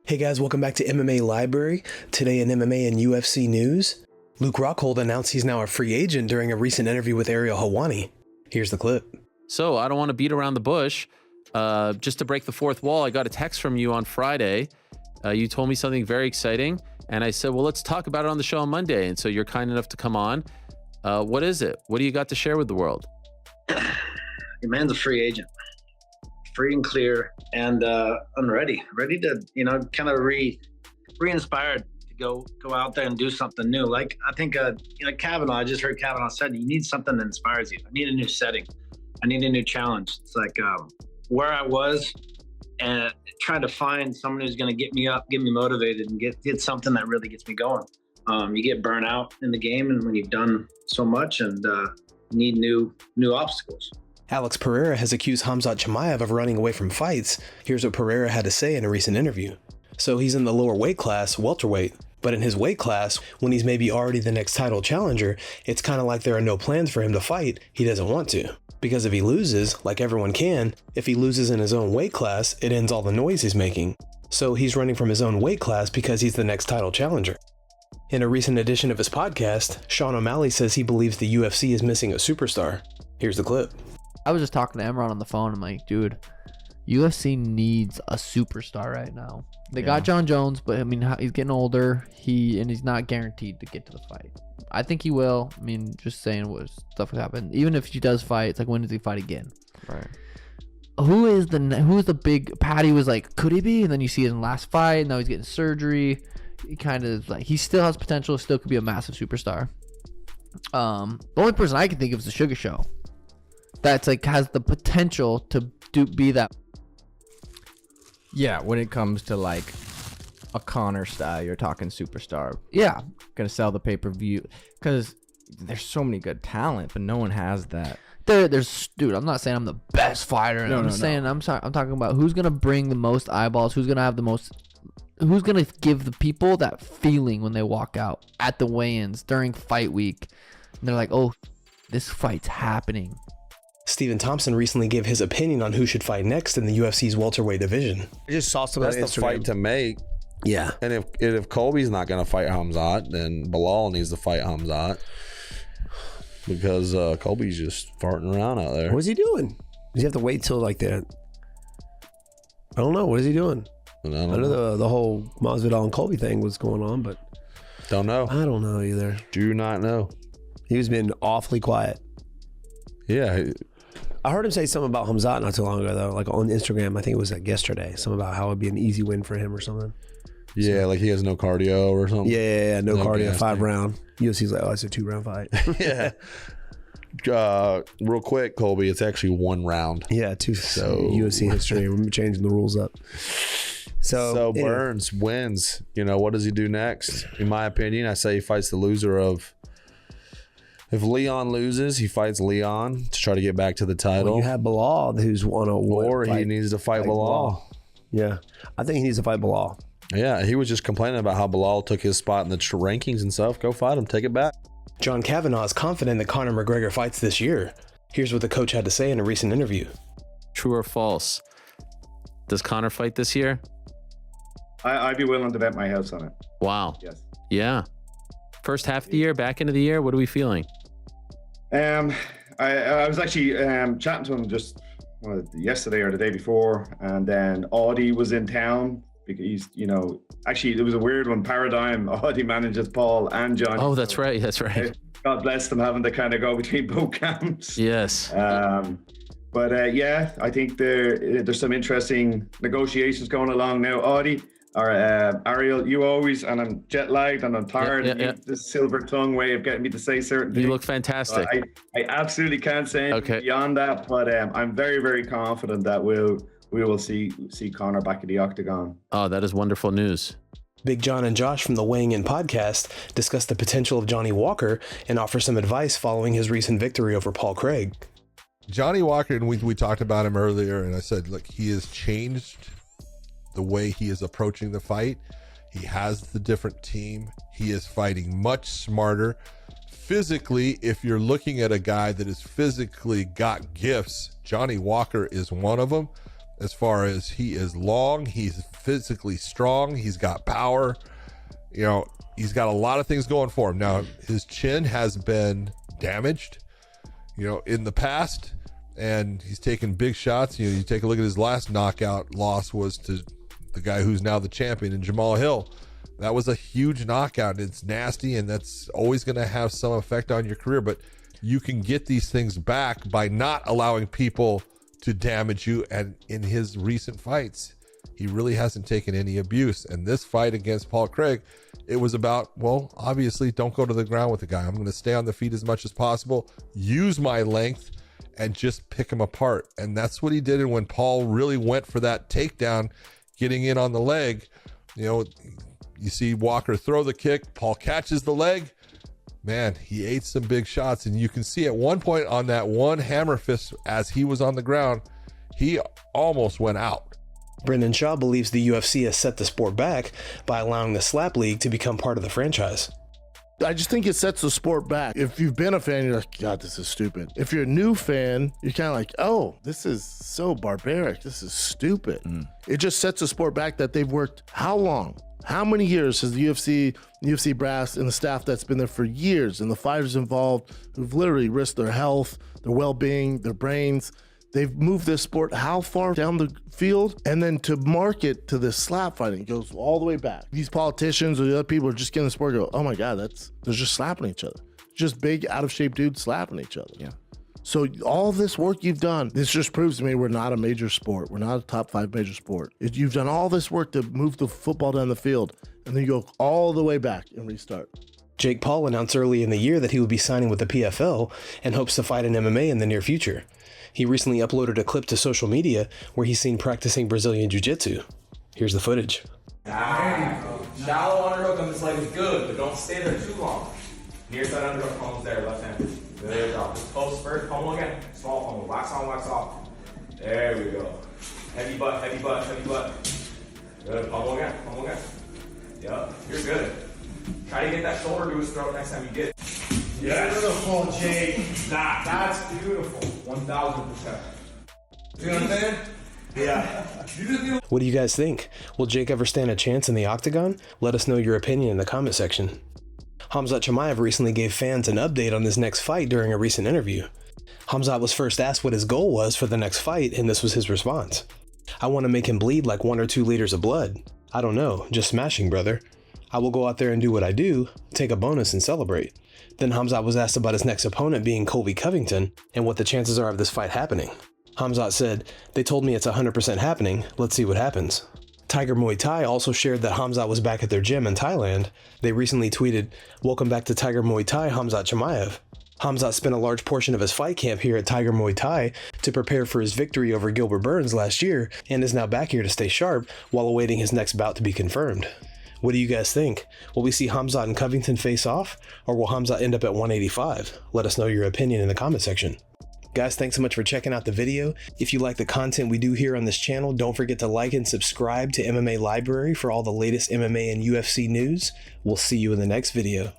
Hey guys, welcome back to MMA Library. Today in MMA and UFC news, Luke Rockhold announced he's now a free agent during a recent interview with Ariel Helwani. Here's the clip. So I don't want to beat around the bush. Just to break the fourth wall, I got a text from you on Friday. You told me something very exciting, and I said, well, let's talk about it on the show on Monday. And so you're kind enough to come on. What is it? What do you got to share with the world? Your man's a free agent. Free and clear, and I'm ready to, kind of re-inspired to go out there and do something new. Like I think, Kavanagh. I just heard Kavanagh said, you need something that inspires you. I need a new setting. I need a new challenge. It's like where I was, and trying to find someone who's going to get me up, get me motivated, and get something that really gets me going. You get burnt out in the game, and when you've done so much, and need new obstacles. Alex Pereira has accused Khamzat Chimaev of running away from fights. Here's what Pereira had to say in a recent interview. So he's in the lower weight class, welterweight, but in his weight class, when he's maybe already the next title challenger, it's kind of like there are no plans for him to fight. He doesn't want to. Because if he loses, like everyone can, if he loses in his own weight class, it ends all the noise he's making. So he's running from his own weight class because he's the next title challenger. In a recent edition of his podcast, Sean O'Malley says he believes the UFC is missing a superstar. Here's the clip. I was just talking to Emron on the phone. I'm like, dude, UFC needs a superstar right now. They got John Jones, but I mean, he's getting older. He's not guaranteed to get to the fight. I think he will. I mean, just saying what stuff could happen. Even if he does fight, it's like, when does he fight again? Right. Who is the big? Patty was like, could he be? And then you see his last fight. Now he's getting surgery. He kind of like, he still has potential. Still could be a massive superstar. The only person I can think of is the Sugar Show. That's like has the potential to be that. Yeah, when it comes to like a Conor style, you're talking superstar. Yeah, Gonna sell the pay-per-view because there's so many good talent, but no one has that. There's dude. I'm not saying I'm the best fighter. I'm talking about who's gonna bring the most eyeballs. Who's gonna have the most. Who's gonna give the people that feeling when they walk out at the weigh-ins during fight week, and they're like, oh, this fight's happening. Stephen Thompson recently gave his opinion on who should fight next in the UFC's welterweight division. I just saw some That's on the Instagram. fight to make. Yeah. And if Colby's not going to fight Khamzat, then Bilal needs to fight Khamzat because Colby's just farting around out there. What is he doing? Does he have to wait till like that? I don't know. What is he doing? I know the whole Masvidal and Colby thing was going on, but don't know. I don't know either. Do not know. He was been awfully quiet. Yeah. I heard him say something about Khamzat not too long ago, though, like on Instagram. I think it was like yesterday. Something about how it'd be an easy win for him or something. Yeah, so, like he has no cardio or something. Yeah, no cardio, 5 round. UFC's like, oh, it's a 2-round fight. Yeah. Real quick, Colby, it's actually 1 round. Yeah, 2. So UFC history, we're changing the rules up. So anyway. Burns wins. What does he do next? In my opinion, I say he fights the loser of. If Leon loses, he fights Leon to try to get back to the title. Well, you have Bilal, who's won a war. Or he needs to fight Bilal. Yeah, I think he needs to fight Bilal. Yeah, he was just complaining about how Bilal took his spot in the rankings and stuff. Go fight him. Take it back. John Kavanagh is confident that Conor McGregor fights this year. Here's what the coach had to say in a recent interview. True or false? Does Conor fight this year? I'd be willing to bet my house on it. Wow. Yes. Yeah. First half of the year, back into the year, what are we feeling? I was actually chatting to him just yesterday or the day before, and then Audie was in town because he's, actually it was a weird one. Paradigm, Audie manages Paul and John. Oh, that's right. God bless them having to kind of go between both camps. Yes. But yeah, I think there's some interesting negotiations going along now. Audie. Or Ariel, you always, and I'm jet lagged and I'm tired. Yeah. The silver tongue way of getting me to say certain things. You look fantastic. I absolutely can't say anything beyond that, but I'm very, very confident that we will see Conor back in the octagon. Oh, that is wonderful news. Big John and Josh from the Weighing In podcast discuss the potential of Johnny Walker and offer some advice following his recent victory over Paul Craig. Johnny Walker, and we talked about him earlier, and I said, look, he has changed the way he is approaching the fight. He has the different team. He is fighting much smarter. Physically, if you're looking at a guy that is physically got gifts, Johnny Walker is one of them. as far as he is long, he's physically strong, he's got power. You know, he's got a lot of things going for him. Now, his chin has been damaged, you know, in the past, and he's taken big shots. You know, you take a look at his last knockout loss was to the guy who's now the champion in Jamal Hill. That was a huge knockout. It's nasty, and that's always going to have some effect on your career, but you can get these things back by not allowing people to damage you. And in his recent fights, he really hasn't taken any abuse. And this fight against Paul Craig, it was about, well, obviously don't go to the ground with the guy. I'm going to stay on the feet as much as possible, use my length, and just pick him apart. And that's what he did. And when Paul really went for that takedown, getting in on the leg, you know, you see Walker throw the kick, Paul catches the leg. Man, he ate some big shots. And you can see at one point on that one hammer fist as he was on the ground, he almost went out. Brendan Schaub believes the UFC has set the sport back by allowing the slap league to become part of the franchise. I just think it sets the sport back. If you've been a fan, you're like, God, this is stupid. If you're a new fan, you're kind of like, oh, this is so barbaric. This is stupid. It just sets the sport back that they've worked how long? How many years has the UFC brass and the staff that's been there for years, and the fighters involved who've literally risked their health, their well-being, their brains. They've moved this sport how far down the field? And then to market to this slap fighting goes all the way back. These politicians or the other people are just getting the sport and go, oh my God, they're just slapping each other. Just big, out-of-shape dudes slapping each other. Yeah. So all this work you've done, this just proves to me we're not a major sport. We're not a top 5 major sport. You've done all this work to move the football down the field, and then you go all the way back and restart. Jake Paul announced early in the year that he would be signing with the PFL and hopes to fight in MMA in the near future. He recently uploaded a clip to social media where he's seen practicing Brazilian Jiu-Jitsu. Here's the footage. Shallow underhook on this leg is good, but don't stay there too long. Near side underhook, palms there, left hand. There you go. Just close first, pummel again. Small pummel, wax on, wax off. There we go. Heavy butt, heavy butt, heavy butt. Good, pummel again, pummel again. Yep, you're good. Try to get that shoulder to his throat next time you get. Yes. Beautiful, Jake. That's beautiful. 1000%. You know what I'm saying? Yeah. What do you guys think? Will Jake ever stand a chance in the octagon? Let us know your opinion in the comment section. Khamzat Chimaev recently gave fans an update on his next fight during a recent interview. Khamzat was first asked what his goal was for the next fight, and this was his response. I want to make him bleed like 1 or 2 liters of blood. I don't know, just smashing, brother. I will go out there and do what I do, take a bonus and celebrate. Then Khamzat was asked about his next opponent being Colby Covington and what the chances are of this fight happening. Khamzat said, they told me it's 100% happening, let's see what happens. Tiger Muay Thai also shared that Khamzat was back at their gym in Thailand. They recently tweeted, welcome back to Tiger Muay Thai, Khamzat Chimaev. Khamzat spent a large portion of his fight camp here at Tiger Muay Thai to prepare for his victory over Gilbert Burns last year and is now back here to stay sharp while awaiting his next bout to be confirmed. What do you guys think? Will we see Khamzat and Covington face off, or will Khamzat end up at 185? Let us know your opinion in the comment section. Guys, thanks so much for checking out the video. If you like the content we do here on this channel, don't forget to like and subscribe to MMA Library for all the latest MMA and UFC news. We'll see you in the next video.